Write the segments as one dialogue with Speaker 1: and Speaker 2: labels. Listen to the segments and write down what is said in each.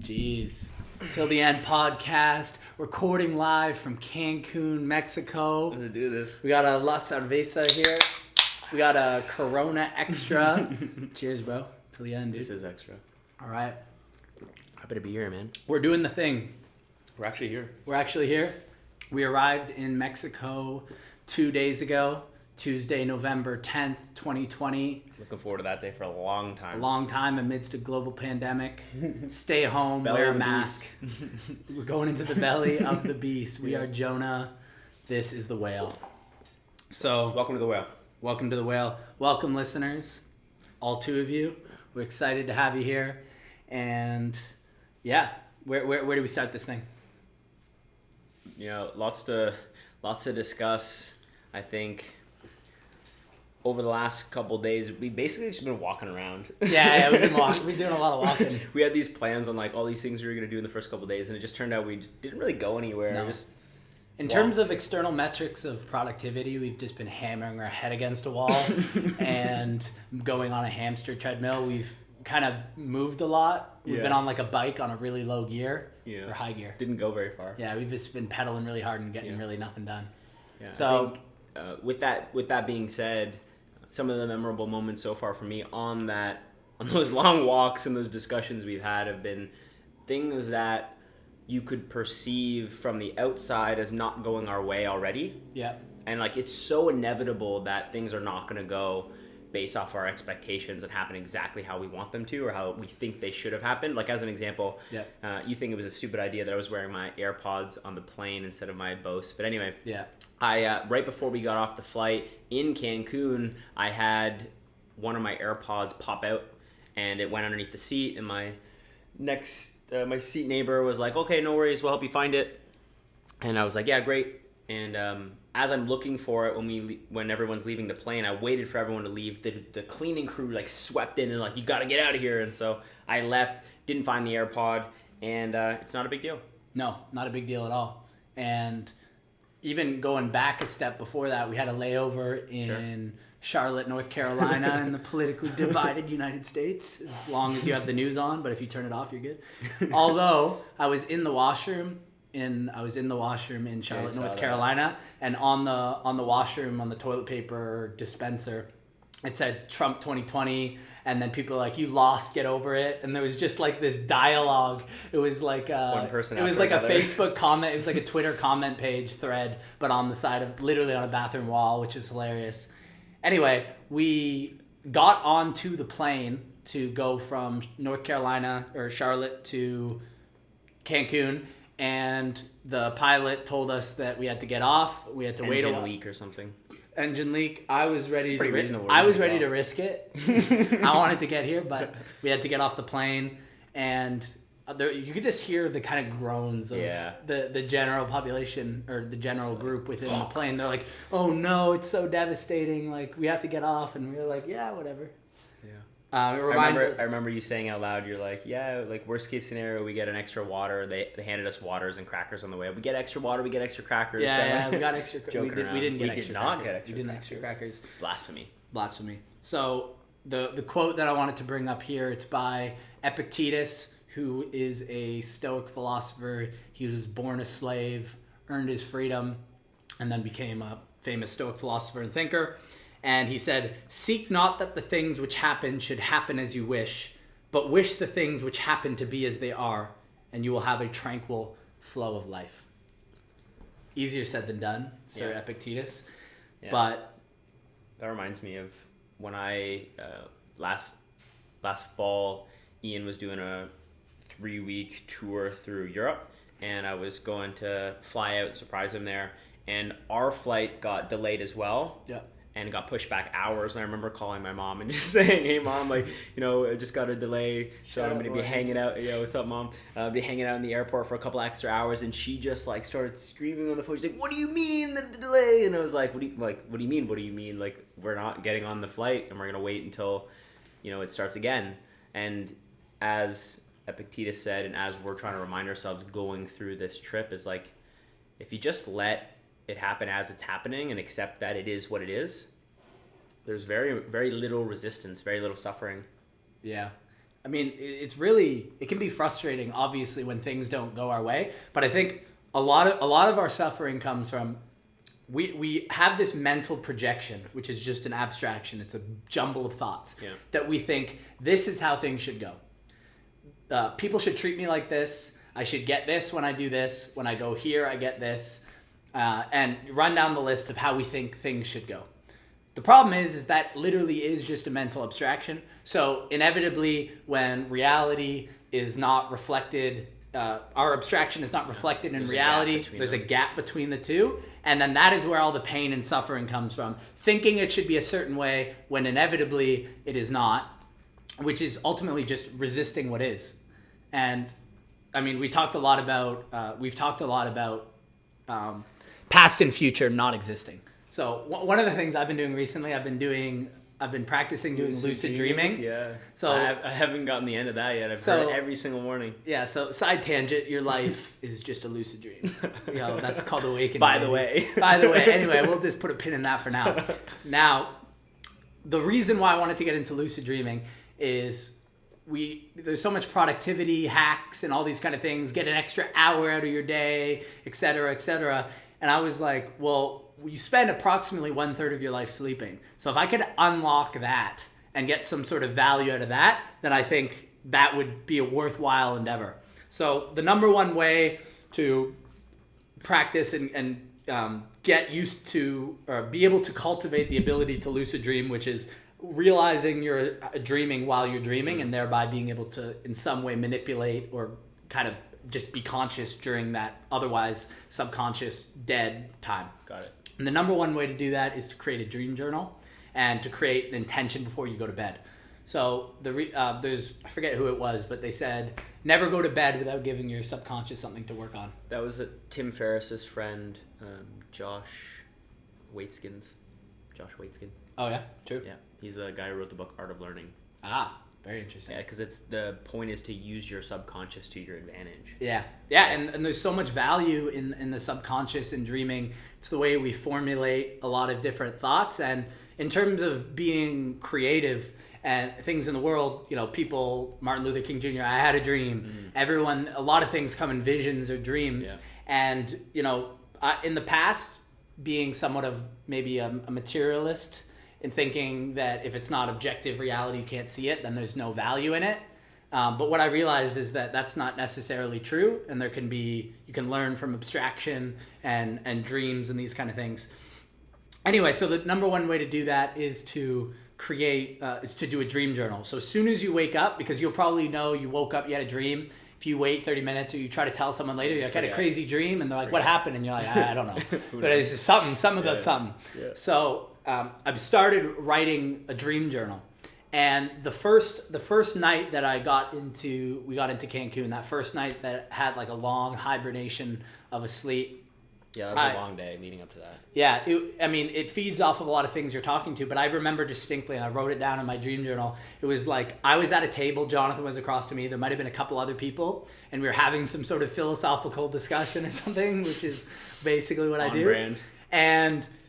Speaker 1: Jeez. Till the End podcast, recording live from Cancun, Mexico.
Speaker 2: Let's do this.
Speaker 1: We got a La Cerveza here. We got a Corona Extra. Cheers, bro. Till the end, dude.
Speaker 2: This is extra.
Speaker 1: All right.
Speaker 2: Happy to be here, man.
Speaker 1: We're doing the thing.
Speaker 2: We're actually here.
Speaker 1: We're actually here. We arrived in Mexico 2 days ago, Tuesday, November 10th, 2020.
Speaker 2: Looking forward to that day for a long
Speaker 1: A
Speaker 2: time.
Speaker 1: long time amidst a global pandemic. Stay home,
Speaker 2: Belly
Speaker 1: wear a
Speaker 2: of the
Speaker 1: mask. We're going into the belly of the beast. We are Jonah. This is the whale. So,
Speaker 2: Welcome to the whale.
Speaker 1: welcome to the whale. Welcome, listeners. All two of you. We're excited to have you here. And yeah, where do we start this thing?
Speaker 2: You know, lots to discuss. I think over the last couple of days, we basically just been walking around.
Speaker 1: Yeah, we've been walking. We're doing a lot of walking.
Speaker 2: We had these plans on like all these things we were gonna do in the first couple of days, and it just turned out we just didn't really go anywhere.
Speaker 1: No.
Speaker 2: Just
Speaker 1: In terms of external metrics of productivity, we've just been hammering our head against a wall and going on a hamster treadmill. We've kind of moved a lot. We've been on like a bike on a really low gear or high gear.
Speaker 2: Didn't go very far.
Speaker 1: Yeah, we've just been pedaling really hard and getting really nothing done.
Speaker 2: Yeah,
Speaker 1: So
Speaker 2: I think, with that being said, some of the memorable moments so far for me on those long walks and those discussions we've had have been things that you could perceive from the outside as not going our way already.
Speaker 1: yeah,
Speaker 2: And like it's so inevitable that things are not going to go based off our expectations and happen exactly how we want them to or how we think they should have happened. Like as an example, you think it was a stupid idea that I was wearing my AirPods on the plane instead of my Bose. But anyway, I right before we got off the flight in Cancun, I had one of my AirPods pop out and it went underneath the seat, and my seat neighbor was like, "Okay, no worries, we'll help you find it." And I was like, "Yeah, great." And as I'm looking for it when everyone's leaving the plane, I waited for everyone to leave. The cleaning crew like swept in and like, "You got to get out of here." And so I left, didn't find the AirPod, and it's not a big deal.
Speaker 1: No, not a big deal at all. And even going back a step before that, we had a layover in Charlotte, North Carolina, in the politically divided United States, as long as you have the news on. But if you turn it off, you're good. Although I was in the washroom in Charlotte, North Carolina, and on the washroom, on the toilet paper dispenser, it said Trump 2020, and then people were like, "You lost, get over it." And there was just like this dialogue. It was like
Speaker 2: one person.
Speaker 1: It was like a Facebook comment. It was like a Twitter comment page thread, but on the side of literally on a bathroom wall, which is hilarious. Anyway, we got onto the plane to go from North Carolina or Charlotte to Cancun. And the pilot told us that we had to get off. We had to wait a while.
Speaker 2: Engine leak or something.
Speaker 1: Engine leak. I was ready to risk it. I wanted to get here, but we had to get off the plane, and you could just hear the kind of groans of the general population or the general group within the plane. They're like, "Oh no, it's so devastating! Like we have to get off," and we were like, "Yeah, whatever."
Speaker 2: I remember you saying out loud, you're like, "Yeah, like worst case scenario, we get an extra water." They handed us waters and crackers on the way. We get extra water, we get extra crackers.
Speaker 1: Yeah, we got extra.
Speaker 2: We didn't get
Speaker 1: extra crackers.
Speaker 2: Blasphemy.
Speaker 1: So the quote that I wanted to bring up here, it's by Epictetus, who is a Stoic philosopher. He was born a slave, earned his freedom, and then became a famous Stoic philosopher and thinker. And he said, "Seek not that the things which happen should happen as you wish, but wish the things which happen to be as they are, and you will have a tranquil flow of life." Easier said than done, Sir Epictetus.
Speaker 2: Yeah.
Speaker 1: But
Speaker 2: that reminds me of when I last fall, Ian was doing a 3-week tour through Europe, and I was going to fly out and surprise him there, and our flight got delayed as well.
Speaker 1: Yeah.
Speaker 2: And got pushed back hours. And I remember calling my mom and just saying, "Hey mom, like, I just got a delay, so I'm gonna be hanging out. Yeah, what's up, mom? Be hanging out in the airport for a couple extra hours." And she just like started screaming on the phone. She's like, "What do you mean the delay?" And I was like, "What do you mean? What do you mean? Like we're not getting on the flight, and we're gonna wait until, it starts again." And as Epictetus said, and as we're trying to remind ourselves going through this trip, is like, if you just let it happen as it's happening and accept that it is what it is, there's very, very little resistance, very little suffering.
Speaker 1: Yeah. I mean, it can be frustrating, obviously, when things don't go our way. But I think a lot of our suffering comes from we have this mental projection, which is just an abstraction. It's a jumble of thoughts that we think this is how things should go. People should treat me like this. I should get this when I do this. When I go here, I get this. And run down the list of how we think things should go. The problem is that literally is just a mental abstraction. So inevitably, when reality is not reflected, our abstraction is not reflected in reality, there's a gap between the two. And then that is where all the pain and suffering comes from. Thinking it should be a certain way when inevitably it is not, which is ultimately just resisting what is. And I mean, we've talked a lot about past and future not existing. So one of the things I've been doing recently, I've been practicing doing lucid dreaming.
Speaker 2: Yeah.
Speaker 1: So
Speaker 2: I haven't gotten the end of that yet. I've heard it every single morning.
Speaker 1: Yeah. So side tangent, your life is just a lucid dream. That's called awakening.
Speaker 2: By the way.
Speaker 1: Anyway, we'll just put a pin in that for now. Now, the reason why I wanted to get into lucid dreaming is there's so much productivity hacks and all these kind of things. Get an extra hour out of your day, et cetera, et cetera. And I was like, well, you spend approximately 1/3 of your life sleeping. So if I could unlock that and get some sort of value out of that, then I think that would be a worthwhile endeavor. So the number one way to practice and get used to or be able to cultivate the ability to lucid dream, which is realizing you're dreaming while you're dreaming and thereby being able to in some way manipulate or kind of just be conscious during that otherwise subconscious dead time.
Speaker 2: Got it.
Speaker 1: And the number one way to do that is to create a dream journal and to create an intention before you go to bed. So I forget who it was, but they said never go to bed without giving your subconscious something to work on.
Speaker 2: That was Tim Ferriss's friend, Josh Waitzkin.
Speaker 1: Oh yeah, true.
Speaker 2: Yeah, he's the guy who wrote the book Art of Learning.
Speaker 1: Ah, very interesting.
Speaker 2: Yeah, because the point is to use your subconscious to your advantage.
Speaker 1: Yeah, and there's so much value in the subconscious and dreaming. It's the way we formulate a lot of different thoughts, and in terms of being creative and things in the world, people, Martin Luther King Jr., I had a dream. Everyone, a lot of things come in visions or dreams, and in the past, being somewhat of maybe a materialist. In thinking that if it's not objective reality, you can't see it, then there's no value in it. But what I realized is that that's not necessarily true, and you can learn from abstraction and dreams and these kind of things. Anyway, so the number one way to do that is to do a dream journal. So as soon as you wake up, because you'll probably know you woke up, you had a dream. If you wait 30 minutes or you try to tell someone later, you're like, I had a crazy dream, and they're like, what happened? And you're like, I don't know. But it's something about something. Yeah. So I've started writing a dream journal. And the first night that we got into Cancun, that first night that had like a long hibernation of a sleep.
Speaker 2: Yeah, that was a long day leading up to that.
Speaker 1: Yeah, it feeds off of a lot of things you're talking to, but I remember distinctly, and I wrote it down in my dream journal, it was like I was at a table, Jonathan was across to me, there might have been a couple other people, and we were having some sort of philosophical discussion or something, which is basically what I do.
Speaker 2: Brand.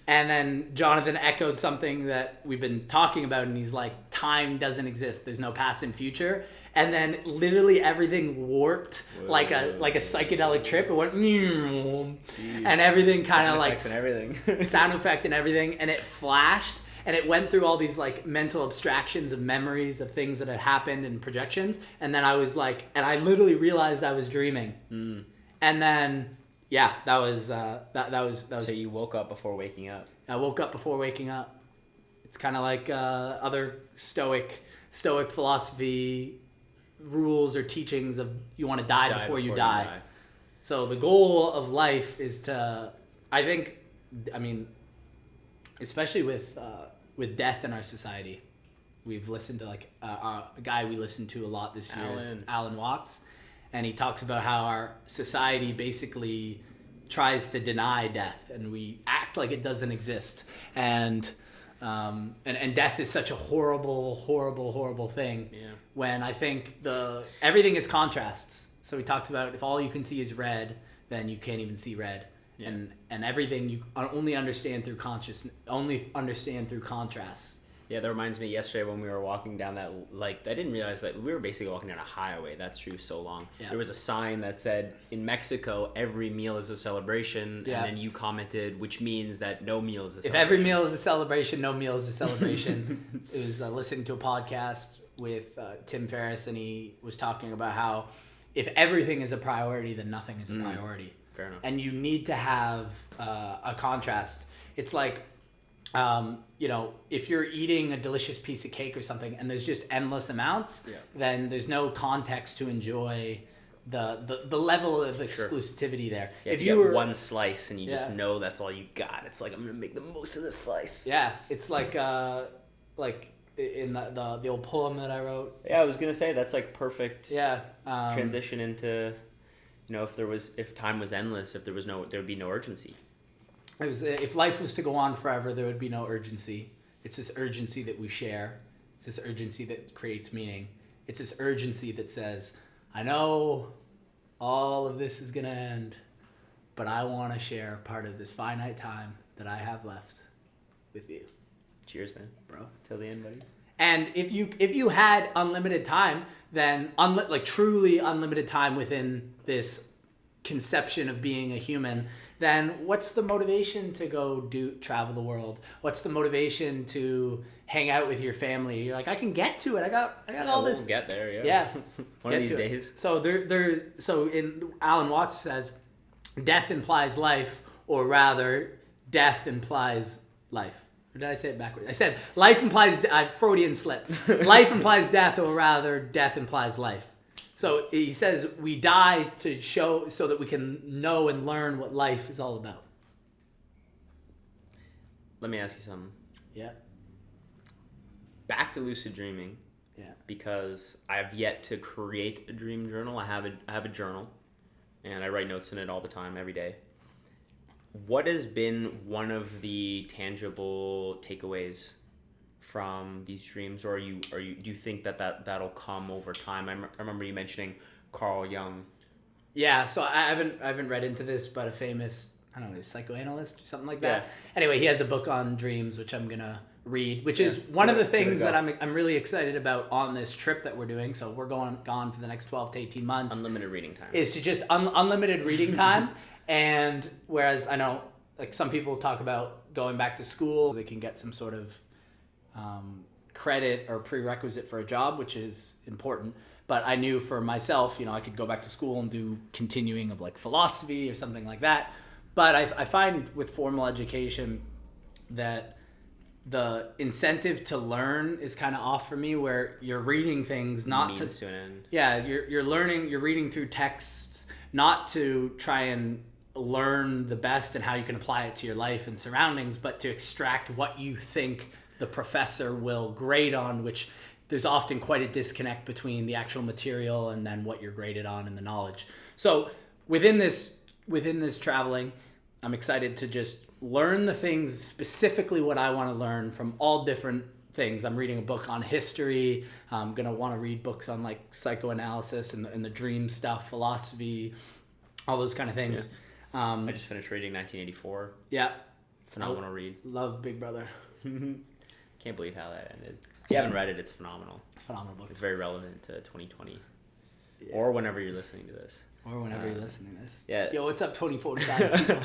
Speaker 1: And then Jonathan echoed something that we've been talking about, and he's like, time doesn't exist, there's no past and future. And then literally everything warped like a psychedelic trip. It went and everything kind of like sound effect and everything, and it flashed and it went through all these like mental abstractions of memories of things that had happened and projections. And then I was like, and I literally realized I was dreaming. And then that was.
Speaker 2: So you woke up before waking up.
Speaker 1: I woke up before waking up. It's kind of like other Stoic philosophy rules or teachings of you want to die before you die. So the goal of life is to, especially with death in our society, we've listened to a guy we listened to a lot this year is Alan Watts, and he talks about how our society basically tries to deny death, and we act like it doesn't exist, and death is such a horrible thing. Yeah. When I think everything is contrasts. So he talks about if all you can see is red, then you can't even see red. Yeah. And everything you only understand through contrasts.
Speaker 2: Yeah, that reminds me yesterday when we were walking down that, like, I didn't realize that we were basically walking down a highway. That's true, so long. Yeah. There was a sign that said, in Mexico, every meal is a celebration. Yeah. And then you commented, which means that no meal is a celebration.
Speaker 1: If every meal is a celebration, no meal is a celebration. It was listening to a podcast with Tim Ferriss, and he was talking about how if everything is a priority, then nothing is a priority.
Speaker 2: Fair enough.
Speaker 1: And you need to have a contrast. It's like, if you're eating a delicious piece of cake or something and there's just endless amounts, then there's no context to enjoy the level of exclusivity there.
Speaker 2: Yeah, if you get one slice and you just know that's all you got, it's like, I'm going to make the most of this slice.
Speaker 1: Yeah, it's like in the old poem that I wrote.
Speaker 2: Yeah, I was going to say, that's like perfect transition into, if time was endless, there would be no urgency.
Speaker 1: It was, if life was to go on forever, there would be no urgency. It's this urgency that we share. It's this urgency that creates meaning. It's this urgency that says, I know all of this is going to end, but I want to share part of this finite time that I have left with you.
Speaker 2: Cheers, man.
Speaker 1: Bro.
Speaker 2: Till the end, buddy.
Speaker 1: And if you had unlimited time, then truly unlimited time within this conception of being a human, then what's the motivation to go travel the world? What's the motivation to hang out with your family? You're like, I can get to it. I got all this.
Speaker 2: We'll get there, yeah.
Speaker 1: Yeah.
Speaker 2: One of these days.
Speaker 1: So so in Alan Watts says, death implies life, or rather, death implies life. Or did I say it backwards? I said life implies Freudian slip. Life implies death, or rather, death implies life. So he says we die to show so that we can know and learn what life is all about.
Speaker 2: Let me ask you something.
Speaker 1: Yeah.
Speaker 2: Back to lucid dreaming.
Speaker 1: Yeah.
Speaker 2: Because I have yet to create a dream journal. I have a journal, and I write notes in it all the time, every day. What has been one of the tangible takeaways from these dreams, or do you think that'll come over time? I remember you mentioning Carl Jung.
Speaker 1: Yeah, so I haven't read into this, but a famous, I don't know, psychoanalyst or something like that. Yeah. Anyway, he has a book on dreams, which I'm gonna read, which is one of the things that I'm really excited about on this trip that we're doing. So we're gone for the next 12 to 18 months.
Speaker 2: Unlimited reading time.
Speaker 1: Is to just unlimited reading time. And whereas I know, like, some people talk about going back to school, they can get some sort of credit or prerequisite for a job, which is important. But I knew for myself, I could go back to school and do continuing of like philosophy or something like that. But I find with formal education that the incentive to learn is kind of off for me, where you're reading things not to
Speaker 2: an end.
Speaker 1: Yeah, you're reading through texts not to try and learn the best and how you can apply it to your life and surroundings, but to extract what you think the professor will grade on, which there's often quite a disconnect between the actual material and then what you're graded on and the knowledge. So within this traveling, I'm excited to just learn the things, specifically what I want to learn from all different things. I'm reading a book on history. I'm going to want to read books on like psychoanalysis and the dream stuff, philosophy, all those kind of things.
Speaker 2: Yeah. I just finished reading 1984.
Speaker 1: Yeah.
Speaker 2: Phenomenal read.
Speaker 1: Love Big Brother.
Speaker 2: Can't believe how that ended. If you haven't read it, it's phenomenal.
Speaker 1: It's a phenomenal book.
Speaker 2: It's very relevant to 2020. Yeah. Or whenever you're listening to this.
Speaker 1: Or whenever you're listening to this.
Speaker 2: Yeah.
Speaker 1: Yo, what's up, 2045 people?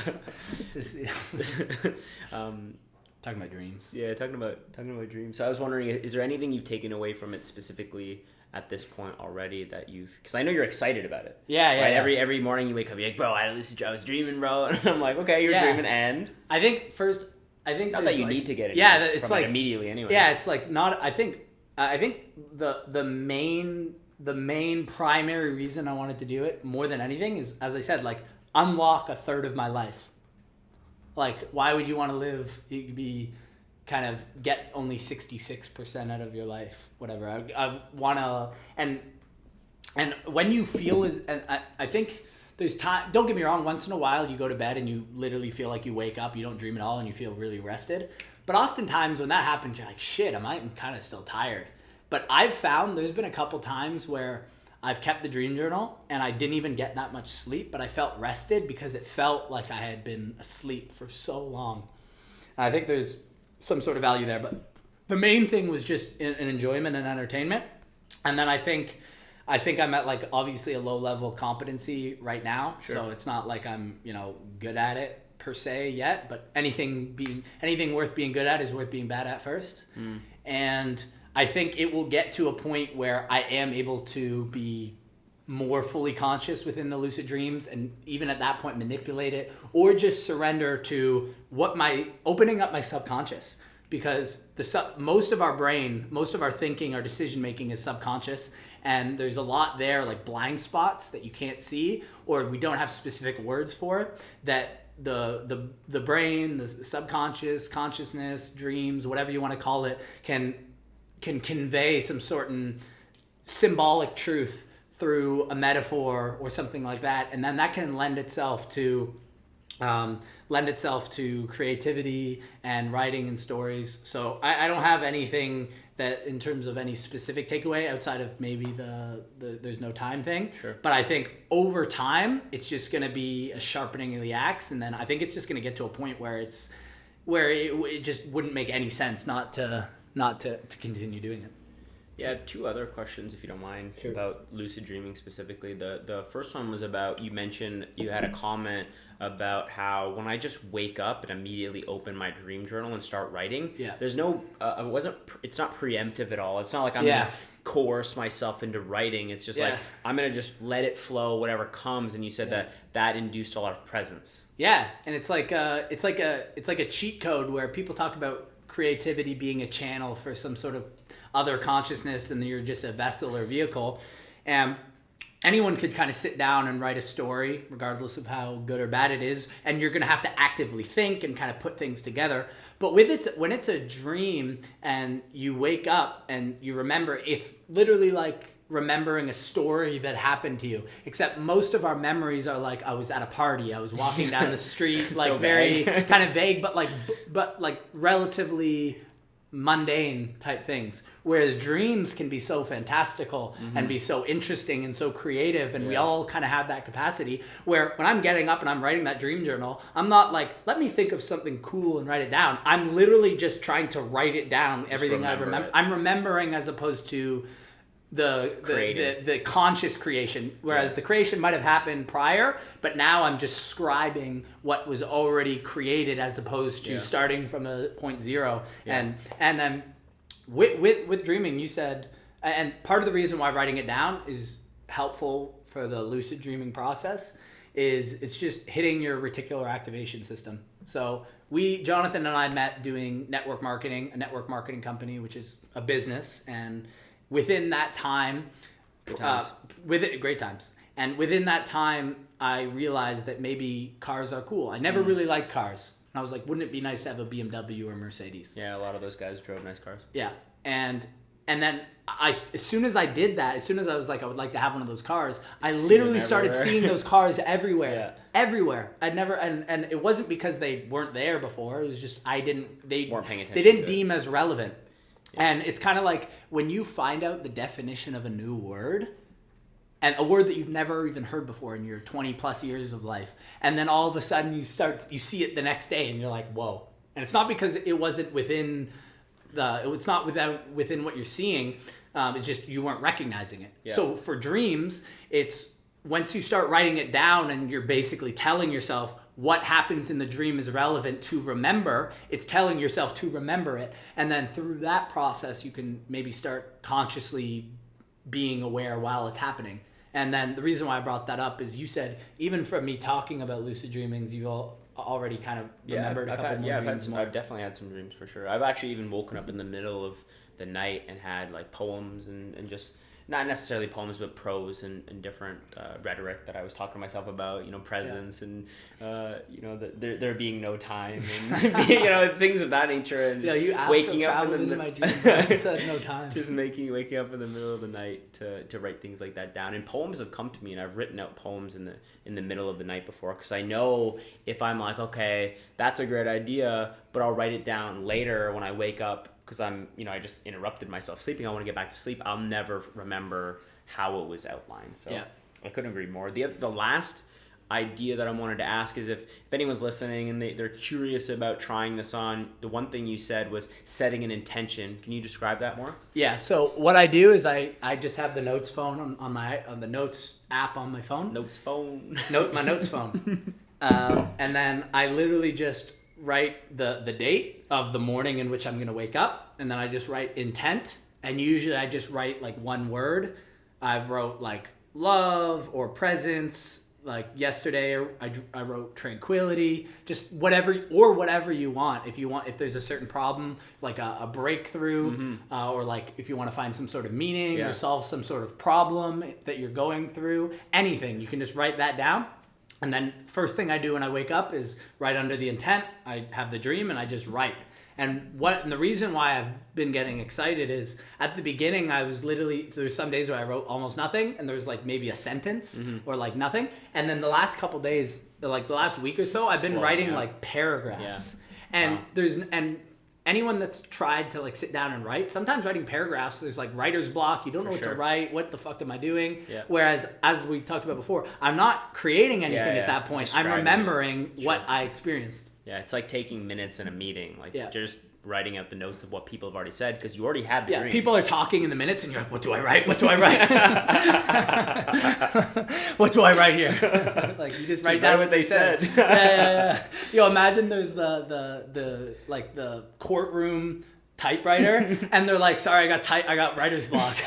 Speaker 1: Talking about dreams.
Speaker 2: Yeah, talking about dreams. So I was wondering, is there anything you've taken away from it specifically at this point already that because I know you're excited about it.
Speaker 1: Yeah.
Speaker 2: Right? Every morning you wake up, you're like, bro, I was dreaming, bro. And I'm like, okay, you're dreaming, and
Speaker 1: I think
Speaker 2: not that you need to get it.
Speaker 1: Yeah, it's
Speaker 2: from
Speaker 1: like
Speaker 2: it immediately anyway.
Speaker 1: Yeah, it's like not. I think the main primary reason I wanted to do it more than anything is, as I said, like unlock a third of my life. Like, why would you want to live? You could be kind of get only 66% out of your life, whatever. I want to, and when you feel and I think there's time. Don't get me wrong. Once in a while, you go to bed and you literally feel like you wake up, you don't dream at all, and you feel really rested. But oftentimes when that happens, you're like, shit, I'm kind of still tired. But I've found there's been a couple times where I've kept the dream journal and I didn't even get that much sleep, but I felt rested because it felt like I had been asleep for so long. And I think there's some sort of value there. But the main thing was just an enjoyment and entertainment. And then I think I'm at like obviously a low level competency right now. Sure. So it's not like I'm, good at it per se yet, but anything worth being good at is worth being bad at first. And I think it will get to a point where I am able to be more fully conscious within the lucid dreams, and even at that point manipulate it, or just surrender to opening up my subconscious, because most of our brain, most of our thinking, our decision making is subconscious, and there's a lot there, like blind spots that you can't see, or we don't have specific words for it, that the brain, the subconscious, consciousness, dreams, whatever you want to call it, can convey some certain symbolic truth through a metaphor or something like that, and then that can lend itself to creativity and writing and stories. So I don't have anything that in terms of any specific takeaway outside of maybe the there's no time thing.
Speaker 2: Sure.
Speaker 1: But I think over time it's just going to be a sharpening of the axe, and then I think it's just going to get to a point where it just wouldn't make any sense not to continue doing it.
Speaker 2: Yeah, I have two other questions, if you don't mind, sure, about lucid dreaming specifically. The first one was about, you mentioned you had a comment about how when I just wake up and immediately open my dream journal and start writing, there's no, it's not preemptive at all. It's not like I'm going to coerce myself into writing. It's just like, I'm going to just let it flow, whatever comes. And you said that induced a lot of presence. Yeah,
Speaker 1: and it's like a cheat code where people talk about creativity being a channel for some sort of other consciousness, and you're just a vessel or vehicle. And anyone could kind of sit down and write a story, regardless of how good or bad it is, and you're going to have to actively think and kind of put things together. But when it's a dream and you wake up and you remember, it's literally like remembering a story that happened to you, except most of our memories are like, I was at a party, I was walking down the street, like so very kind of vague, but like relatively mundane type things, whereas dreams can be so fantastical and be so interesting and so creative, and we all kind of have that capacity, where when I'm getting up and I'm writing that dream journal, I'm not like, let me think of something cool and write it down. I'm literally just trying to write it down, everything I remember. I'm remembering, as opposed to the conscious creation, whereas the creation might have happened prior, but now I'm just scribing what was already created, as opposed to starting from a point zero. And then with dreaming, you said, and part of the reason why writing it down is helpful for the lucid dreaming process is it's just hitting your reticular activation system. So Jonathan and I met doing network marketing, a network marketing company, which is a business, and within that time, great times. And within that time, I realized that maybe cars are cool. I never really liked cars. And I was like, wouldn't it be nice to have a BMW or Mercedes?
Speaker 2: Yeah, a lot of those guys drove nice cars.
Speaker 1: Yeah. And then as soon as I did that, as soon as I was like, I would like to have one of those cars, I literally started seeing those cars everywhere. Everywhere. I'd never, and it wasn't because they weren't there before. It was just they
Speaker 2: weren't paying attention.
Speaker 1: They didn't deem as relevant. And it's kind of like when you find out the definition of a new word, and a word that you've never even heard before in your 20 plus years of life, and then all of a sudden you see it the next day, and you're like, whoa. And it's not because it wasn't within what you're seeing. It's just you weren't recognizing it. Yeah. So for dreams, it's once you start writing it down and you're basically telling yourself what happens in the dream is relevant to remember, it's telling yourself to remember it. And then through that process, you can maybe start consciously being aware while it's happening. And then the reason why I brought that up is you said, even from me talking about lucid dreamings, you've already kind of remembered a couple more dreams.
Speaker 2: I've definitely had some dreams for sure. I've actually even woken up in the middle of the night and had like poems and just, not necessarily poems, but prose and different rhetoric that I was talking to myself about, presence and, there being no time and, things of that nature. And
Speaker 1: just you
Speaker 2: waking up
Speaker 1: in my dream. I said no time.
Speaker 2: Just waking up in the middle of the night to write things like that down. And poems have come to me, and I've written out poems in the middle of the night before, because I know if I'm like, okay, that's a great idea, but I'll write it down later when I wake up, because I just interrupted myself sleeping. I want to get back to sleep. I'll never remember how it was outlined. So I couldn't agree more. The last idea that I wanted to ask is if anyone's listening and they're curious about trying this on, the one thing you said was setting an intention. Can you describe that more?
Speaker 1: Yeah. So what I do is I just have the notes phone on the notes app on my phone.
Speaker 2: Notes phone.
Speaker 1: My notes phone. And then I literally just write the date of the morning in which I'm going to wake up. And then I just write intent. And usually I just write like one word. I've wrote like love or presence. Like yesterday, I wrote tranquility, just whatever you want. If there's a certain problem, like a breakthrough, or like if you want to find some sort of meaning or solve some sort of problem that you're going through, anything, you can just write that down. And then first thing I do when I wake up is right under the intent, I have the dream and I just write. And the reason why I've been getting excited is at the beginning I was there's some days where I wrote almost nothing and there's like maybe a sentence or like nothing. And then the last couple days, like the last week or so, I've been writing like paragraphs. Yeah. And anyone that's tried to like sit down and write, sometimes writing paragraphs, there's like writer's block. You don't know what to write. What the fuck am I doing? Yeah. Whereas, as we talked about before, I'm not creating anything at that point. I'm remembering what I experienced.
Speaker 2: Yeah, it's like taking minutes in a meeting. Like just writing out the notes of what people have already said because you already had the dream.
Speaker 1: People are talking in the minutes and you're like, what do I write? What do I write? What do I write here? Like you just write down what they said. Yeah. Yo, imagine there's the courtroom typewriter and they're like, sorry, I got writer's block.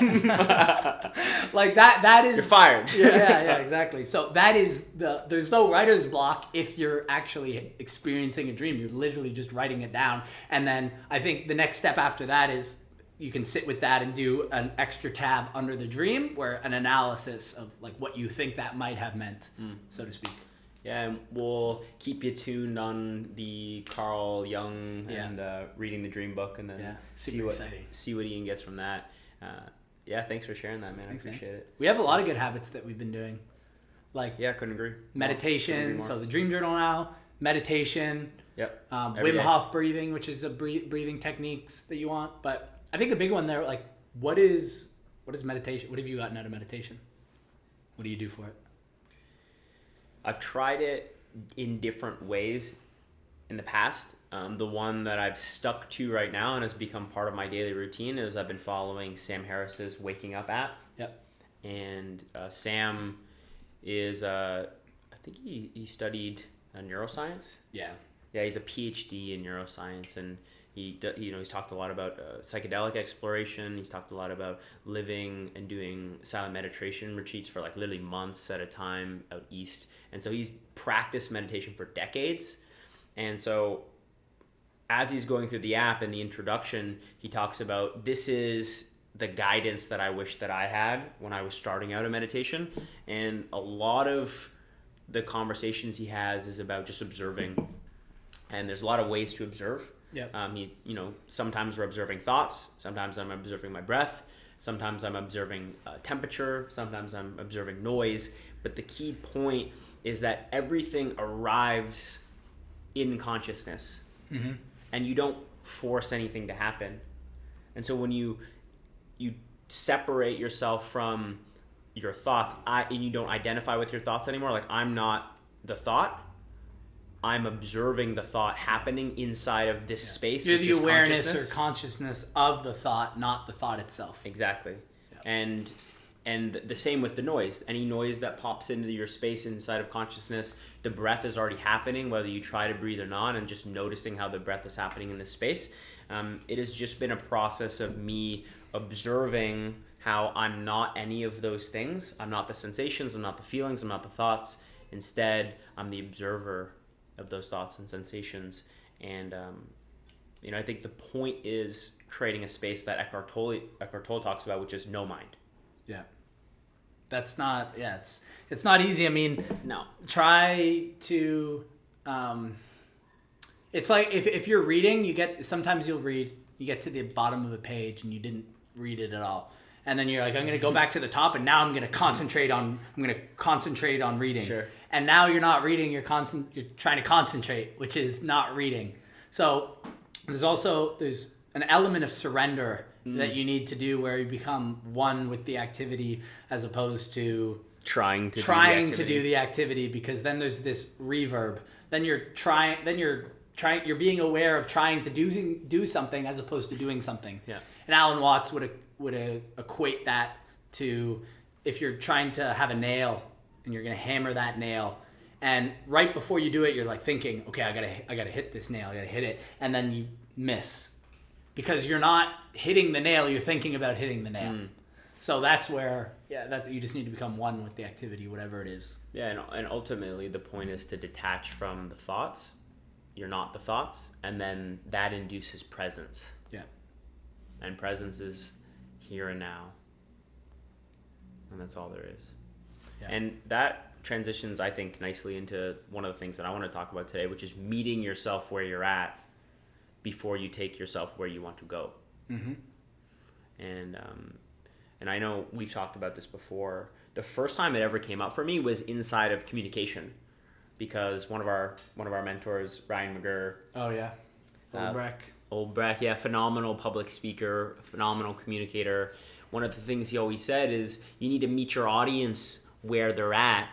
Speaker 1: Like that is,
Speaker 2: you're fired.
Speaker 1: Yeah, exactly. So that is there's no writer's block if you're actually experiencing a dream. You're literally just writing it down. And then I think the next step after that is you can sit with that and do an extra tab under the dream where an analysis of like what you think that might have meant, so to speak.
Speaker 2: Yeah, and we'll keep you tuned on the Carl Jung and reading the Dream book, and then see what Ian gets from that. Thanks for sharing that, man. Thanks, I appreciate it.
Speaker 1: We have a lot of good habits that we've been doing, like
Speaker 2: couldn't agree.
Speaker 1: Meditation. So the Dream Journal now, meditation.
Speaker 2: Yep.
Speaker 1: Wim Hof breathing, which is a breathing techniques that you want. But I think a big one there, like what is meditation? What have you gotten out of meditation? What do you do for it?
Speaker 2: I've tried it in different ways in the past. The one that I've stuck to right now and has become part of my daily routine is I've been following Sam Harris's Waking Up app. Yep. And Sam is, I think he studied neuroscience. Yeah. Yeah, he's a PhD in neuroscience, and he's talked a lot about psychedelic exploration. He's talked a lot about living and doing silent meditation retreats for like literally months at a time out east. And so he's practiced meditation for decades. And so as he's going through the app in the introduction, he talks about this is the guidance that I wish that I had when I was starting out in meditation. And a lot of the conversations he has is about just observing. And there's a lot of ways to observe. Yep. Sometimes we're observing thoughts. Sometimes I'm observing my breath. Sometimes I'm observing temperature. Sometimes I'm observing noise. But the key point is that everything arrives in consciousness. Mm-hmm. And you don't force anything to happen. And so when you separate yourself from your thoughts, and you don't identify with your thoughts anymore, like I'm not the thought, I'm observing the thought happening inside of this space.
Speaker 1: You're the awareness or consciousness of the thought, not the thought itself.
Speaker 2: Exactly. Yeah. And the same with the noise. Any noise that pops into your space inside of consciousness, the breath is already happening, whether you try to breathe or not, and just noticing how the breath is happening in this space. It has just been a process of me observing how I'm not any of those things. I'm not the sensations, I'm not the feelings, I'm not the thoughts. Instead, I'm the observer of those thoughts and sensations. And I think the point is creating a space that Eckhart Tolle talks about, which is no mind.
Speaker 1: Yeah. That's not, it's not easy. I mean,
Speaker 2: no.
Speaker 1: Try to, it's like if you're reading, sometimes you'll read, you get to the bottom of a page and you didn't read it at all. And then you're like, I'm going to go back to the top and now I'm going to concentrate on reading. Sure. And now you're not reading, you're trying to concentrate, which is not reading. So there's an element of surrender that you need to do where you become one with the activity as opposed to
Speaker 2: trying to
Speaker 1: do the activity, because then there's this reverb. Then you're being aware of trying to do something as opposed to doing something.
Speaker 2: Yeah.
Speaker 1: And Alan Watts would equate that to, if you're trying to have a nail and you're going to hammer that nail, and right before you do it, you're like thinking, okay, I gotta hit this nail, I gotta hit it, and then you miss because you're not hitting the nail, you're thinking about hitting the nail. So that's where, you just need to become one with the activity, whatever it is.
Speaker 2: Yeah, and ultimately the point is to detach from the thoughts. You're not the thoughts, and then that induces presence.
Speaker 1: Yeah.
Speaker 2: And presence is here and now. And that's all there is. Yeah. And that transitions, I think, nicely into one of the things that I want to talk about today, which is meeting yourself where you're at before you take yourself where you want to go. Mm-hmm. And I know we've talked about this before. The first time it ever came up for me was inside of communication, because one of our mentors, Ryan McGurr.
Speaker 1: Oh yeah,
Speaker 2: Old Breck, yeah, phenomenal public speaker, phenomenal communicator. One of the things he always said is you need to meet your audience where they're at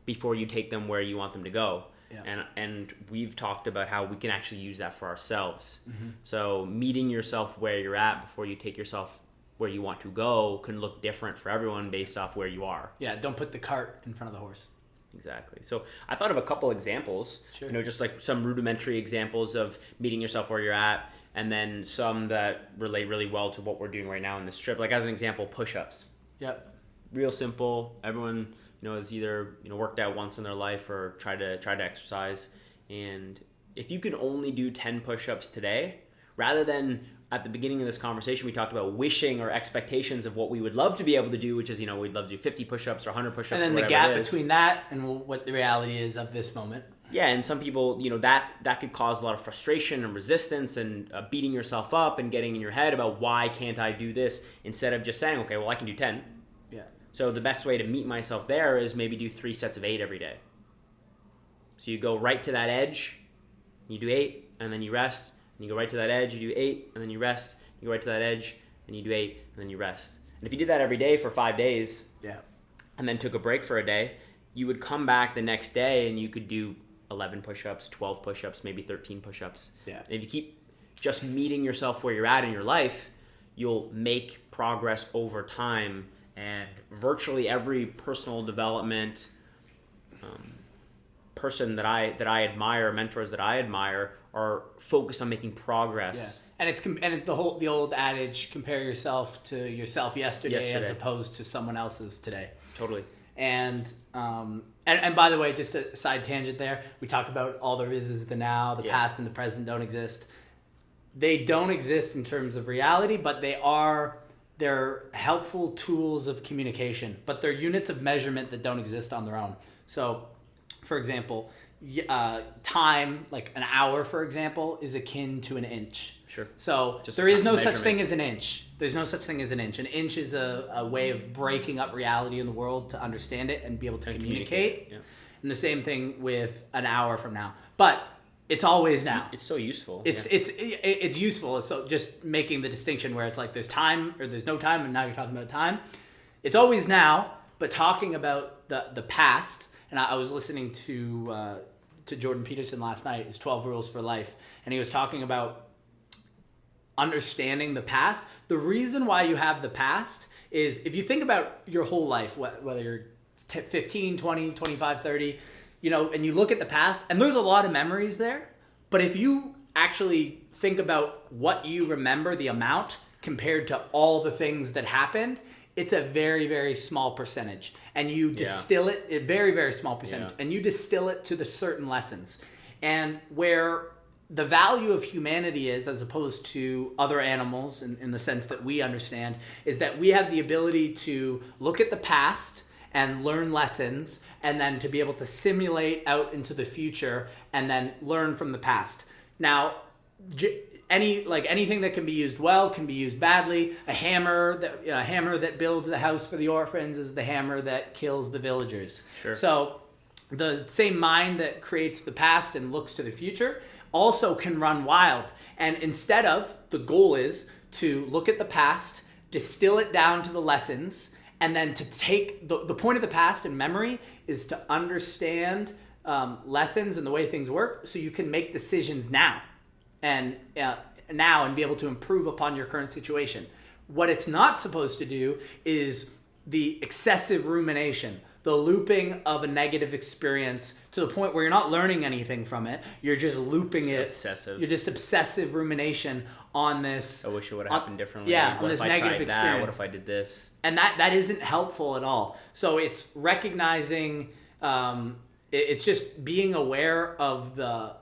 Speaker 2: before you take them where you want them to go. Yeah. And we've talked about how we can actually use that for ourselves. Mm-hmm. So meeting yourself where you're at before you take yourself where you want to go can look different for everyone based off where you are.
Speaker 1: Yeah, don't put the cart in front of the horse.
Speaker 2: Exactly. So I thought of a couple examples, sure. Just like some rudimentary examples of meeting yourself where you're at, and then some that relate really well to what we're doing right now in this trip. Like as an example, push-ups.
Speaker 1: Yep.
Speaker 2: Real simple. Everyone, has either, worked out once in their life or tried to exercise. And if you can only do 10 push-ups today, rather than at the beginning of this conversation, we talked about wishing or expectations of what we would love to be able to do, which is, we'd love to do 50 push-ups or 100 push-ups.
Speaker 1: And then the gap between that and what the reality is of this moment.
Speaker 2: Yeah, and some people, that could cause a lot of frustration and resistance and beating yourself up and getting in your head about why can't I do this, instead of just saying, okay, well, I can do 10.
Speaker 1: Yeah.
Speaker 2: So the best way to meet myself there is maybe do 3 sets of 8 every day. So you go right to that edge, you do 8, and then you rest. And you go right to that edge, you do 8, and then you rest. You go right to that edge, and you do 8, and then you rest. And if you did that every day for 5 days, and then took a break for a day, you would come back the next day and you could do 11 push-ups, 12 push-ups, maybe 13 push-ups.
Speaker 1: Yeah.
Speaker 2: And if you keep just meeting yourself where you're at in your life, you'll make progress over time. And virtually every personal development person that I admire, mentors that I admire, are focused on making progress.
Speaker 1: Yeah. And the old adage, compare yourself to yourself yesterday as opposed to someone else's today.
Speaker 2: Totally.
Speaker 1: And by the way, just a side tangent there, we talked about all there is the now, the past and the present don't exist. They don't exist in terms of reality, but they're helpful tools of communication, but they're units of measurement that don't exist on their own. So, for example, time, like an hour, for example, is akin to an inch.
Speaker 2: Sure.
Speaker 1: So there is no such thing as an inch. There's no such thing as an inch. An inch is a way of breaking up reality in the world to understand it and be able to communicate. Yeah. And the same thing with an hour from now. But it's always now.
Speaker 2: It's so useful.
Speaker 1: It's useful. So just making the distinction where it's like there's time or there's no time, and now you're talking about time. It's always now, but talking about the past. And I was listening to Jordan Peterson last night, his 12 Rules for Life, and he was talking about understanding the past. The reason why you have the past is if you think about your whole life, whether you're 15, 20, 25, 30, and you look at the past, and there's a lot of memories there, but if you actually think about what you remember, the amount compared to all the things that happened, it's a very, very small percentage. And you distill it, a very, very small percentage, and you distill it to the certain lessons. And where the value of humanity is, as opposed to other animals in the sense that we understand, is that we have the ability to look at the past and learn lessons, and then to be able to simulate out into the future and then learn from the past. Now, anything that can be used well can be used badly. A hammer that builds the house for the orphans is the hammer that kills the villagers.
Speaker 2: Sure.
Speaker 1: So the same mind that creates the past and looks to the future also can run wild. And instead of, the goal is to look at the past, distill it down to the lessons, And then to take the point of the past and memory is to understand lessons and the way things work so you can make decisions now and be able to improve upon your current situation. What it's not supposed to do is the excessive rumination, the looping of a negative experience to the point where you're not learning anything from it. You're just looping it.
Speaker 2: Obsessive.
Speaker 1: You're just obsessive rumination on this.
Speaker 2: I wish it would have happened differently.
Speaker 1: Yeah,
Speaker 2: what
Speaker 1: on this
Speaker 2: if I
Speaker 1: negative
Speaker 2: tried
Speaker 1: experience.
Speaker 2: That? What if I did this?
Speaker 1: And that isn't helpful at all. So it's recognizing, it's just being aware of the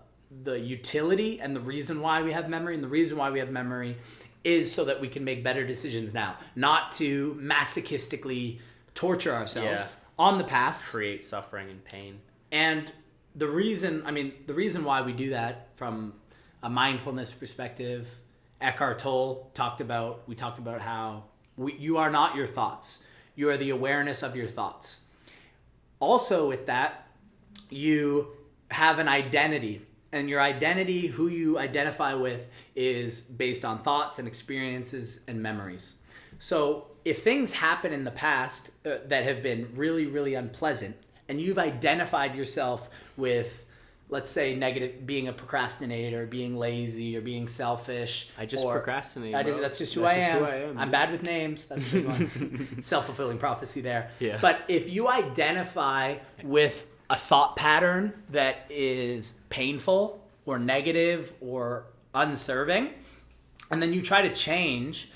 Speaker 1: utility and the reason why we have memory. And the reason why we have memory is so that we can make better decisions now, not to masochistically torture ourselves on the past.
Speaker 2: Create suffering and pain.
Speaker 1: And the reason why we do that from a mindfulness perspective, Eckhart Tolle talked about how you are not your thoughts. You are the awareness of your thoughts. Also with that, you have an identity. And your identity, who you identify with, is based on thoughts and experiences and memories. So if things happen in the past that have been really, really unpleasant, and you've identified yourself with, let's say, negative, being a procrastinator, being lazy, or being selfish.
Speaker 2: I just procrastinate.
Speaker 1: That's just who I am. I'm bad with names. That's a big one. Self-fulfilling prophecy there.
Speaker 2: Yeah.
Speaker 1: But if you identify with a thought pattern that is painful or negative or unserving, and then you try to change,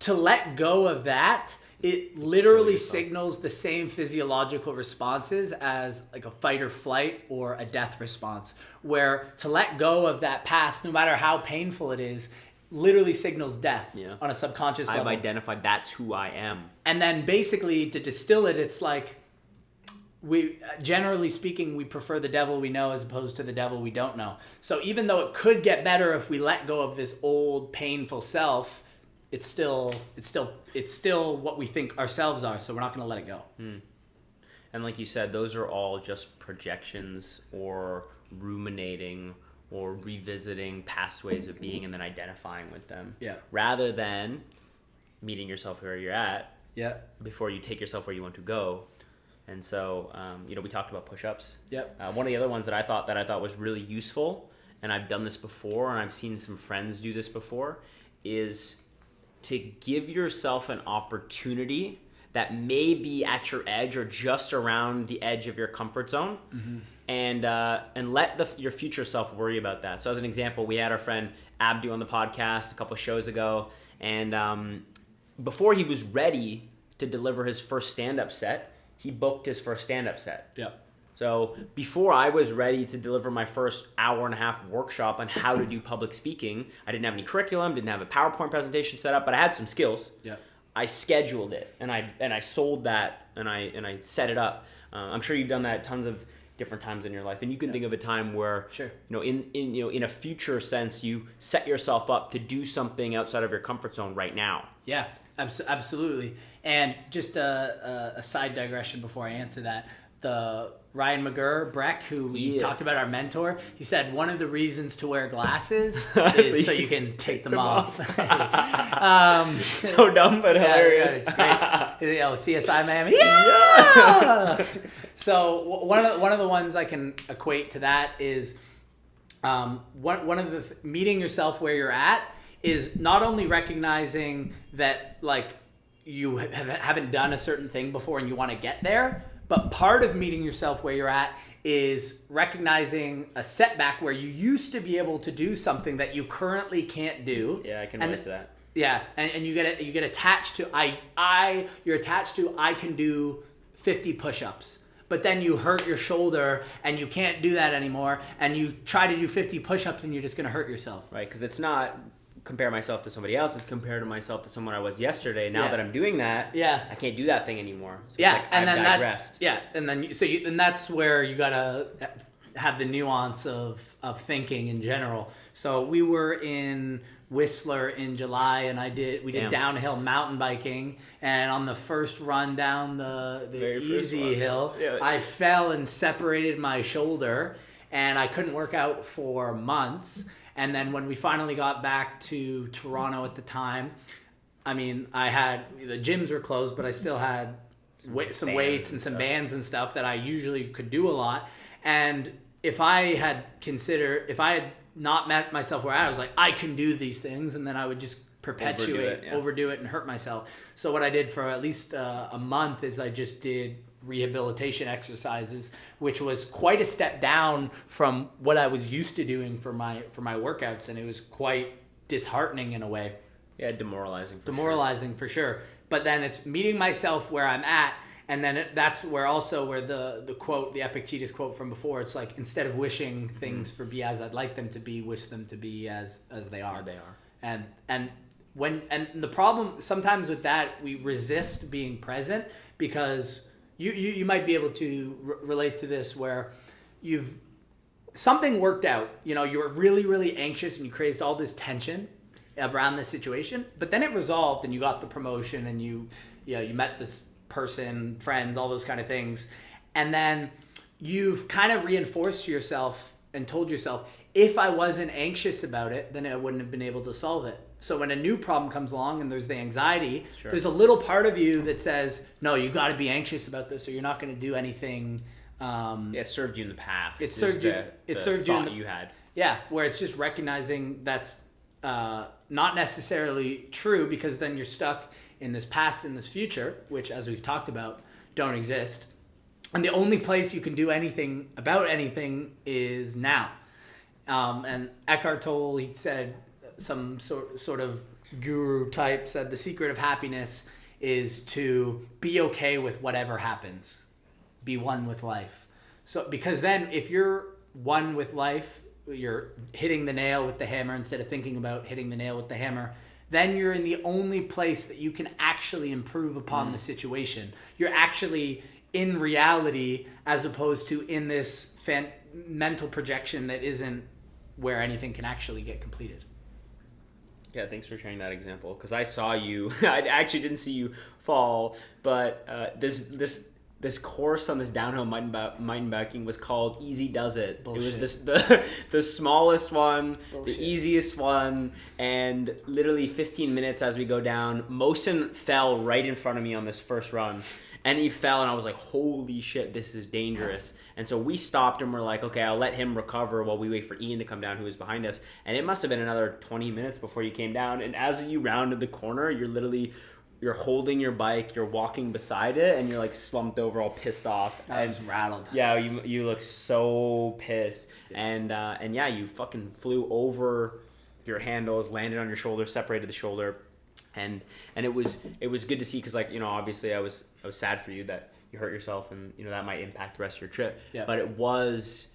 Speaker 1: to let go of that, it literally signals the same physiological responses as like a fight or flight or a death response, where to let go of that past, no matter how painful it is, literally signals death on a subconscious level.
Speaker 2: I've identified that's who I am.
Speaker 1: And then basically to distill it, it's like, generally speaking, we prefer the devil we know as opposed to the devil we don't know. So even though it could get better if we let go of this old painful self, it's still what we think ourselves are. So we're not going to let it go.
Speaker 2: And like you said, those are all just projections or ruminating or revisiting past ways of being and then identifying with them.
Speaker 1: Yeah.
Speaker 2: Rather than meeting yourself where you're at.
Speaker 1: Yeah.
Speaker 2: Before you take yourself where you want to go. And so, we talked about push-ups.
Speaker 1: Yep.
Speaker 2: One of the other ones that I thought was really useful, and I've done this before, and I've seen some friends do this before, is to give yourself an opportunity that may be at your edge or just around the edge of your comfort zone, and let your future self worry about that. So as an example, we had our friend Abdu on the podcast a couple of shows ago, and before he was ready to deliver his first stand-up set, he booked his first stand-up set.
Speaker 1: Yeah.
Speaker 2: So before I was ready to deliver my first hour-and-a-half workshop on how to do public speaking, I didn't have any curriculum, didn't have a PowerPoint presentation set up, but I had some skills.
Speaker 1: Yeah.
Speaker 2: I scheduled it and I sold that and I set it up. I'm sure you've done that tons of different times in your life, and you can think of a time where in a future sense you set yourself up to do something outside of your comfort zone right now.
Speaker 1: Yeah. Absolutely. And just a side digression before I answer that. The Ryan McGurr Breck, who we talked about, our mentor, he said one of the reasons to wear glasses is so you can take them off.
Speaker 2: So dumb but hilarious.
Speaker 1: It's great. CSI Miami. Yeah! So one of the ones I can equate to that is one of the meeting yourself where you're at is not only recognizing that like you haven't done a certain thing before and you want to get there, but part of meeting yourself where you're at is recognizing a setback where you used to be able to do something that you currently can't do.
Speaker 2: Yeah, I can relate to that.
Speaker 1: Yeah, and you get attached to you're attached to I can do 50 push-ups. But then you hurt your shoulder and you can't do that anymore, and you try to do 50 push-ups and you're just going to hurt yourself.
Speaker 2: Right, because it's not compare myself to somebody else, it's compare to myself to someone I was yesterday. Now that I'm doing that, I can't do that thing anymore. So it's like
Speaker 1: and
Speaker 2: I've
Speaker 1: then
Speaker 2: digressed.
Speaker 1: and then that's where you gotta have the nuance of thinking in general. So we were in Whistler in July, and we did downhill mountain biking, and on the first run down the easy hill, I fell and separated my shoulder, and I couldn't work out for months. And then when we finally got back to Toronto at the time, I mean, the gyms were closed, but I still had some weights and some bands and stuff that I usually could do a lot. And if I had not met myself where I was like, I can do these things, and then I would just overdo it and hurt myself. So what I did for at least a month is I just did rehabilitation exercises, which was quite a step down from what I was used to doing for my workouts, and it was quite disheartening in a way.
Speaker 2: Yeah, demoralizing
Speaker 1: for sure. But then it's meeting myself where I'm at, and then that's where the quote, the Epictetus quote from before, it's like, instead of wishing things for be as I'd like them to be, wish them to be as they are.
Speaker 2: They are.
Speaker 1: And the problem sometimes with that, we resist being present, because you might be able to relate to this, where something worked out, you were really, really anxious and you created all this tension around this situation, but then it resolved and you got the promotion and you met this person, friends, all those kind of things. And then you've kind of reinforced to yourself and told yourself, if I wasn't anxious about it, then I wouldn't have been able to solve it. So when a new problem comes along and there's the anxiety, there's a little part of you that says, no, you got to be anxious about this or you're not going to do anything.
Speaker 2: It served you in the past.
Speaker 1: It served you in
Speaker 2: you had.
Speaker 1: Yeah, where it's just recognizing that's not necessarily true, because then you're stuck in this past and this future, which, as we've talked about, don't exist. And the only place you can do anything about anything is now. And Eckhart Tolle, he said, some sort of guru type said, the secret of happiness is to be okay with whatever happens. Be one with life. So, because then if you're one with life, you're hitting the nail with the hammer instead of thinking about hitting the nail with the hammer, then you're in the only place that you can actually improve upon the situation. You're actually in reality, as opposed to in this mental projection that isn't where anything can actually get completed.
Speaker 2: Yeah, thanks for sharing that example, because I saw you. I actually didn't see you fall, but this course on this downhill mountain biking was called Easy Does It.
Speaker 1: Bullshit.
Speaker 2: It was the smallest one,
Speaker 1: Bullshit.
Speaker 2: The easiest one, and literally 15 minutes as we go down, Mohsen fell right in front of me on this first run. And he fell, and I was like, holy shit, this is dangerous. And so we stopped, and we're like, okay, I'll let him recover while we wait for Ian to come down, who was behind us. And it must have been another 20 minutes before you came down. And as you rounded the corner, you're holding your bike, you're walking beside it, and you're like slumped over, all pissed off.
Speaker 1: I was rattled.
Speaker 2: Yeah, you look so pissed. And yeah, you fucking flew over your handles, landed on your shoulder, separated the shoulder. And it was good to see, because obviously I was sad for you that you hurt yourself, and that might impact the rest of your trip.
Speaker 1: Yeah.
Speaker 2: But it was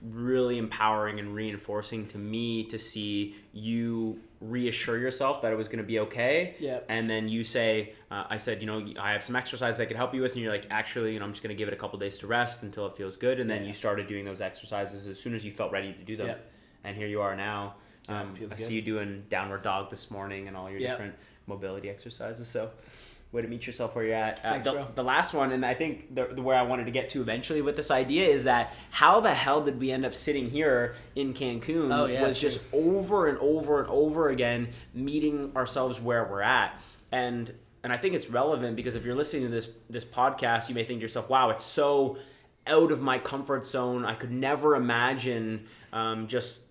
Speaker 2: really empowering and reinforcing to me to see you reassure yourself that it was going to be okay.
Speaker 1: Yeah.
Speaker 2: And then you say, I said, I have some exercises I could help you with, and you're like, actually, I'm just going to give it a couple days to rest until it feels good. And then you started doing those exercises as soon as you felt ready to do them.
Speaker 1: Yeah.
Speaker 2: And here you are now. I
Speaker 1: good.
Speaker 2: see you doing downward dog this morning and all your different mobility exercises. So way to meet yourself where you're at.
Speaker 1: Thanks, bro.
Speaker 2: The last one, and I think the where I wanted to get to eventually with this idea, is that how the hell did we end up sitting here in Cancun was just over and over and over again meeting ourselves where we're at. And I think it's relevant, because if you're listening to this podcast, you may think to yourself, wow, it's so out of my comfort zone. I could never imagine just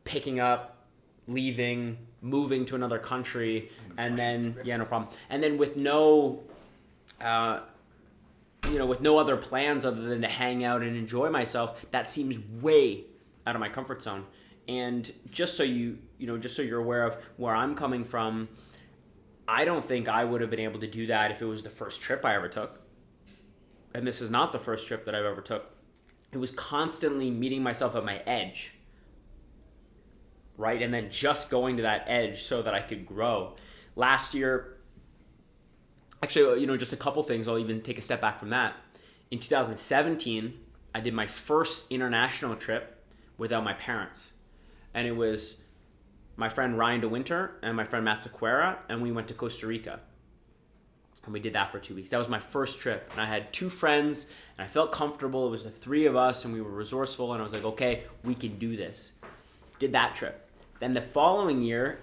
Speaker 2: picking up, leaving, moving to another country, and then no problem. And then with no other plans other than to hang out and enjoy myself, that seems way out of my comfort zone. And just so you're aware of where I'm coming from, I don't think I would have been able to do that if it was the first trip I ever took. And this is not the first trip that I've ever took. It was constantly meeting myself at my edge. Right? And then just going to that edge so that I could grow. Last year, actually, just a couple things. I'll even take a step back from that. In 2017, I did my first international trip without my parents. And it was my friend Ryan DeWinter and my friend Matt Sequeira, and we went to Costa Rica. And we did that for 2 weeks. That was my first trip. And I had two friends, and I felt comfortable. It was the three of us, and we were resourceful. And I was like, okay, we can do this. Did that trip. Then the following year,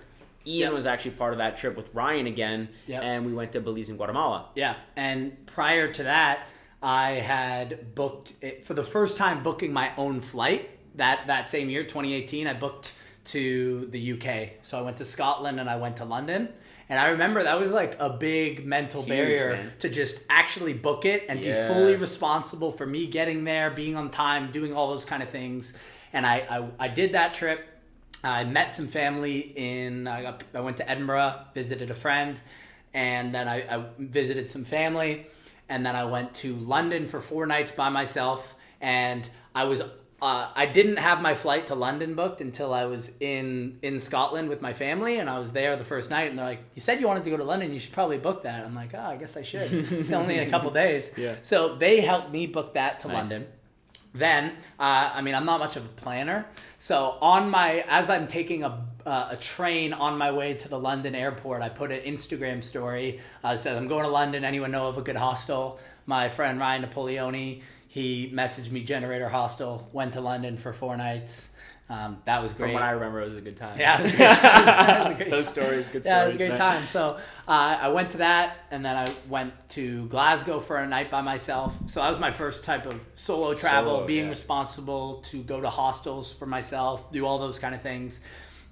Speaker 2: Ian was actually part of that trip with Ryan again, and we went to Belize and Guatemala.
Speaker 1: Yeah, and prior to that, I had booked it for the first time, booking my own flight. That same year, 2018, I booked to the UK. So I went to Scotland and I went to London. And I remember that was like a big mental barrier, man, to just actually book it and be fully responsible for me getting there, being on time, doing all those kind of things. And I did that trip. I met some family I went to Edinburgh, visited a friend, and then I visited some family. And then I went to London for 4 nights by myself. And I didn't have my flight to London booked until I was in Scotland with my family, and I was there the first night, and they're like, you said you wanted to go to London, you should probably book that. I'm like, I guess I should. It's only in a couple days. Yeah. So they helped me book that to London. Then, I'm not much of a planner. So as I'm taking a train on my way to the London airport, I put an Instagram story. Said, I'm going to London. Anyone know of a good hostel? My friend Ryan Napoleone, he messaged me Generator Hostel, went to London for 4 nights. That was great.
Speaker 2: From what I remember, it was a good time.
Speaker 1: Yeah, it was a great time.
Speaker 2: Those stories, good stories.
Speaker 1: Yeah, it was a great time. So I went to that, and then I went to Glasgow for a night by myself. So that was my first type of solo travel, being responsible to go to hostels for myself, do all those kind of things.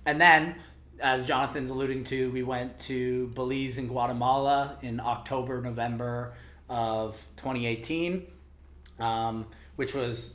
Speaker 1: And then, as Jonathan's alluding to, we went to Belize and Guatemala in October, November of 2018. Which was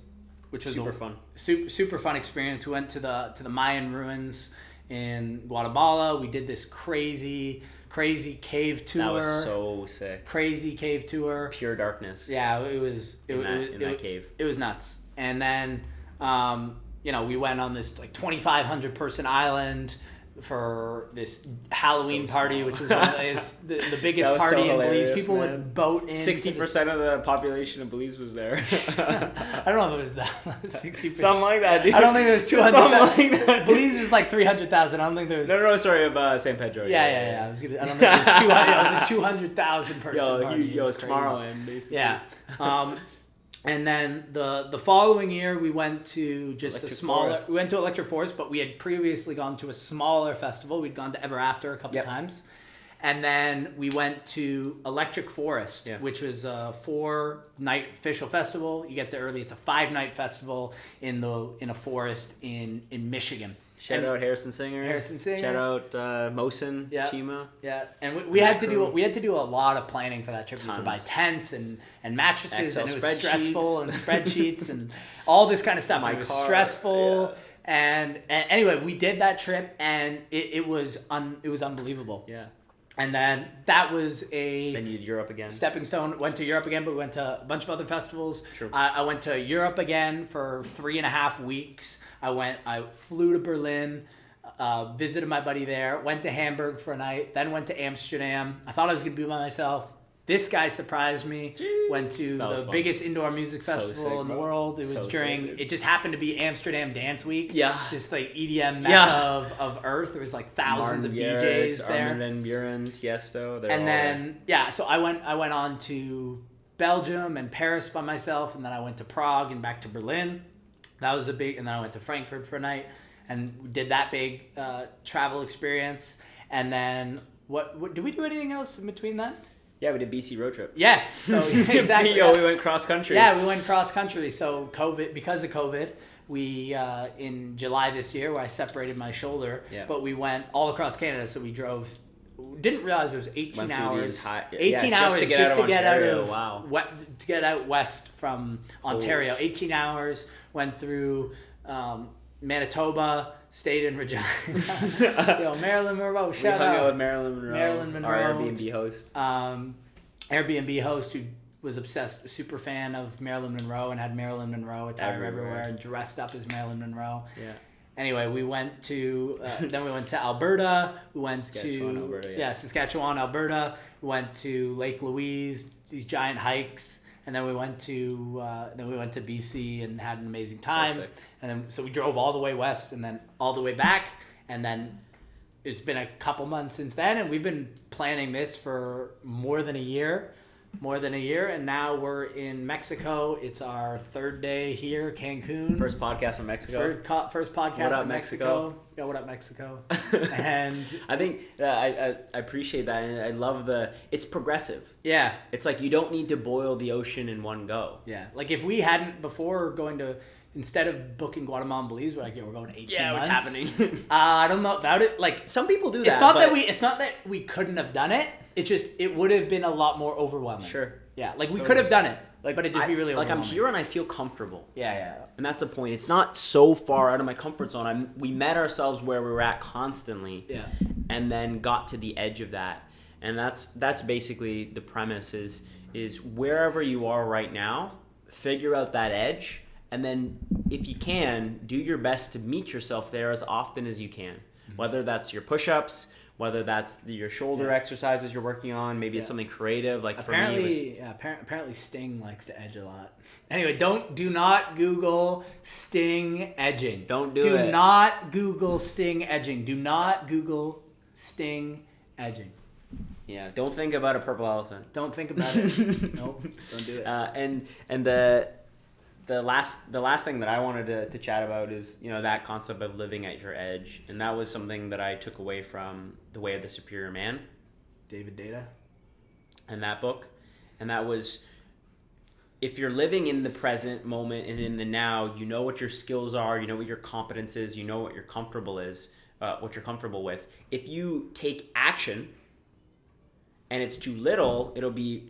Speaker 2: super fun.
Speaker 1: Super fun experience. We went to the Mayan ruins in Guatemala. We did this crazy cave tour.
Speaker 2: That was so sick.
Speaker 1: Crazy cave tour.
Speaker 2: Pure darkness.
Speaker 1: Yeah, it was
Speaker 2: in that cave.
Speaker 1: It was nuts. And then we went on this like 2,500 person island for this Halloween party, which was the biggest party in Belize. People would boat in.
Speaker 2: 60% of the population of Belize was there.
Speaker 1: I don't know if it was that 60%.
Speaker 2: Something like that, dude.
Speaker 1: I don't think there was 200,000. Like Belize is like 300,000. I don't think there was.
Speaker 2: No, sorry, of San Pedro.
Speaker 1: Yeah. I don't think it was 200. It was a 200,000 person party.
Speaker 2: It's Tomorrowland, basically.
Speaker 1: Yeah. And then the following year, we went to just we went to Electric Forest, but we had previously gone to a smaller festival. We'd gone to Ever After a couple times. And then we went to Electric Forest, which was a 4-night official festival. You get there early. It's a 5-night festival in a forest in Michigan.
Speaker 2: Shout out Harrison Singer. Shout out Mosin, Chima.
Speaker 1: Yeah, and we had to do a lot of planning for that trip. We had to buy tents and mattresses,
Speaker 2: Excel
Speaker 1: and it was stressful, and spreadsheets and all this kind of stuff. It was stressful. Yeah. And anyway, we did that trip, and it was unbelievable.
Speaker 2: Yeah.
Speaker 1: And then that was
Speaker 2: Then you did Europe again.
Speaker 1: Stepping stone. Went to Europe again, but we went to a bunch of other festivals.
Speaker 2: Sure.
Speaker 1: I went to Europe again for 3.5 weeks. I flew to Berlin, visited my buddy there, went to Hamburg for a night, then went to Amsterdam. I thought I was going to be by myself. This guy surprised me. Jeez. Went to the biggest indoor music festival in the world. It was it just happened to be Amsterdam Dance Week. Yeah. Just like EDM mecca of Earth. There was like thousands of DJs there.
Speaker 2: Armin van Buuren, Tiesto.
Speaker 1: And then, so I went on to Belgium and Paris by myself, and then I went to Prague and back to Berlin. That was and then I went to Frankfurt for a night and did that big travel experience. And then what did we do anything else in between that?
Speaker 2: Yeah, we did BC road trip.
Speaker 1: Yes, so exactly.
Speaker 2: We went cross country.
Speaker 1: Yeah, we went cross country. So because of COVID, we in July this year, where I separated my shoulder, but we went all across Canada. So we drove. Didn't realize it was 18 hours. 18 hours just to get out west from Ontario. 18 hours. Went through Manitoba. Stayed in Regina. Marilyn Monroe. Shout out.
Speaker 2: We hung out with Marilyn Monroe. Our Airbnb host.
Speaker 1: Airbnb host who was obsessed, super fan of Marilyn Monroe, and had Marilyn Monroe attire everywhere and dressed up as Marilyn Monroe. Yeah. Anyway, we went to then we went to Alberta. We went
Speaker 2: Saskatchewan,
Speaker 1: to
Speaker 2: Alberta,
Speaker 1: Saskatchewan, Alberta. We went to Lake Louise. These giant hikes. And then we went to BC and had an amazing time. And then so we drove all the way west and then all the way back. And then it's been a couple months since then, and we've been planning this for more than a year. And now we're in Mexico. It's our 3rd day here, Cancun.
Speaker 2: First podcast in Mexico.
Speaker 1: First podcast in Mexico. Yo, what up, Mexico? And
Speaker 2: I think I appreciate that, and I love it's progressive.
Speaker 1: Yeah.
Speaker 2: It's like you don't need to boil the ocean in one go.
Speaker 1: Yeah. Like if we hadn't, before going to, instead of booking Guatemala and Belize, we're like, we're going 18 months.
Speaker 2: What's happening?
Speaker 1: I don't know about it. Like
Speaker 2: some people do that.
Speaker 1: It's not that we couldn't have done it. It would have been a lot more overwhelming.
Speaker 2: Sure.
Speaker 1: Yeah. Like we could have done it.
Speaker 2: Like,
Speaker 1: but it'd just be really overwhelming.
Speaker 2: Like I'm here and I feel comfortable.
Speaker 1: Yeah.
Speaker 2: And that's the point. It's not so far out of my comfort zone. We met ourselves where we were at constantly.
Speaker 1: Yeah.
Speaker 2: And then got to the edge of that. And that's basically the premise is wherever you are right now, figure out that edge, and then if you can, do your best to meet yourself there as often as you can. Mm-hmm. Whether that's your push-ups, whether that's your shoulder exercises you're working on, maybe it's something creative. Like
Speaker 1: apparently, apparently Sting likes to edge a lot. Anyway, do not Google Sting edging.
Speaker 2: Don't do it.
Speaker 1: Do not Google Sting edging. Do not Google Sting edging.
Speaker 2: Yeah, don't think about a purple elephant.
Speaker 1: Don't think about it. Nope, don't do it.
Speaker 2: And the last thing that I wanted to chat about is, that concept of living at your edge. And that was something that I took away from The Way of the Superior Man.
Speaker 1: David Data.
Speaker 2: And that book. And that was, if you're living in the present moment and in the now, you know what your skills are, you know what your competence is, you know what you're comfortable with. If you take action and it's too little, it'll be,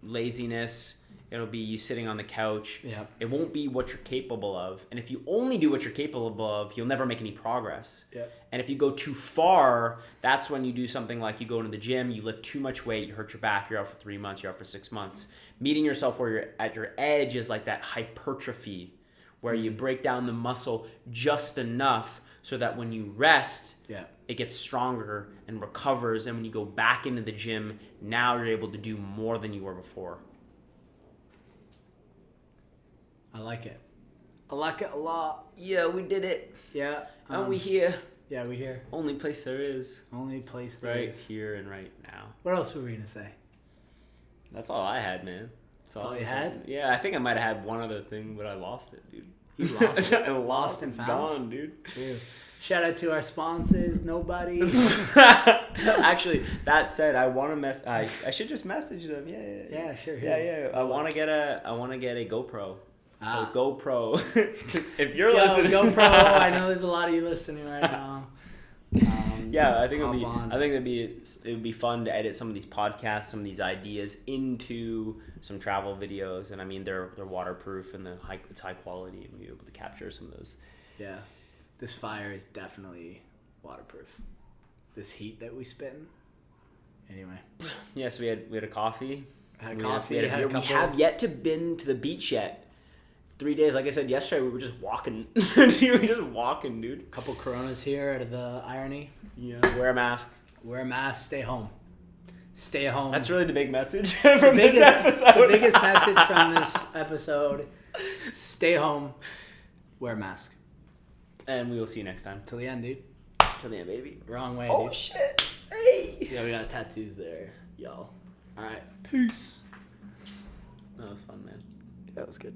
Speaker 2: laziness. It'll be you sitting on the couch.
Speaker 1: Yeah.
Speaker 2: It won't be what you're capable of. And if you only do what you're capable of, you'll never make any progress.
Speaker 1: Yeah.
Speaker 2: And if you go too far, that's when you do something like you go into the gym, you lift too much weight, you hurt your back, you're out for 3 months, you're out for 6 months. Meeting yourself where you're at your edge is like that hypertrophy, where you break down the muscle just enough so that when you rest, it gets stronger and recovers. And when you go back into the gym, now you're able to do more than you were before.
Speaker 1: I like it. I like it a lot.
Speaker 2: Yeah, we did it.
Speaker 1: Yeah.
Speaker 2: And we here.
Speaker 1: Yeah, we here.
Speaker 2: Only place there is.
Speaker 1: Only place there
Speaker 2: right
Speaker 1: is.
Speaker 2: Here and right now.
Speaker 1: What else were we going to say?
Speaker 2: That's all I had, man.
Speaker 1: That's all you had?
Speaker 2: Yeah, I think I might have had one other thing, but I lost it, dude.
Speaker 1: You lost it?
Speaker 2: I lost
Speaker 1: and
Speaker 2: it's
Speaker 1: found?
Speaker 2: Gone, dude.
Speaker 1: Shout out to our sponsors. Nobody.
Speaker 2: Actually, that said, I want to I should just message them.
Speaker 1: Yeah, sure.
Speaker 2: Yeah. I want to get a GoPro. So GoPro, if you're listening,
Speaker 1: GoPro. I know there's a lot of you listening right now.
Speaker 2: I think it would be fun to edit some of these podcasts, some of these ideas into some travel videos, and I mean they're waterproof and it's high quality, and be able to capture some of those.
Speaker 1: Yeah, this fire is definitely waterproof. This heat that we spitting. Anyway.
Speaker 2: Yes, we had a coffee.
Speaker 1: Had a coffee.
Speaker 2: We have yet to been to the beach yet. 3 days, like I said yesterday, we were just walking. We were just walking, dude.
Speaker 1: A couple Coronas here out of the irony.
Speaker 2: Yeah. Wear a mask.
Speaker 1: Wear a mask. Stay home. Stay home.
Speaker 2: That's really the big message from this episode.
Speaker 1: The biggest message from this episode. Stay home. Wear a mask.
Speaker 2: And we will see you next time.
Speaker 1: Till the end, dude.
Speaker 2: Till the end, baby.
Speaker 1: Wrong way,
Speaker 2: dude.
Speaker 1: Oh,
Speaker 2: shit. Hey.
Speaker 1: Yeah, we got tattoos there, y'all. All right. Peace.
Speaker 2: That was fun, man.
Speaker 1: That was good.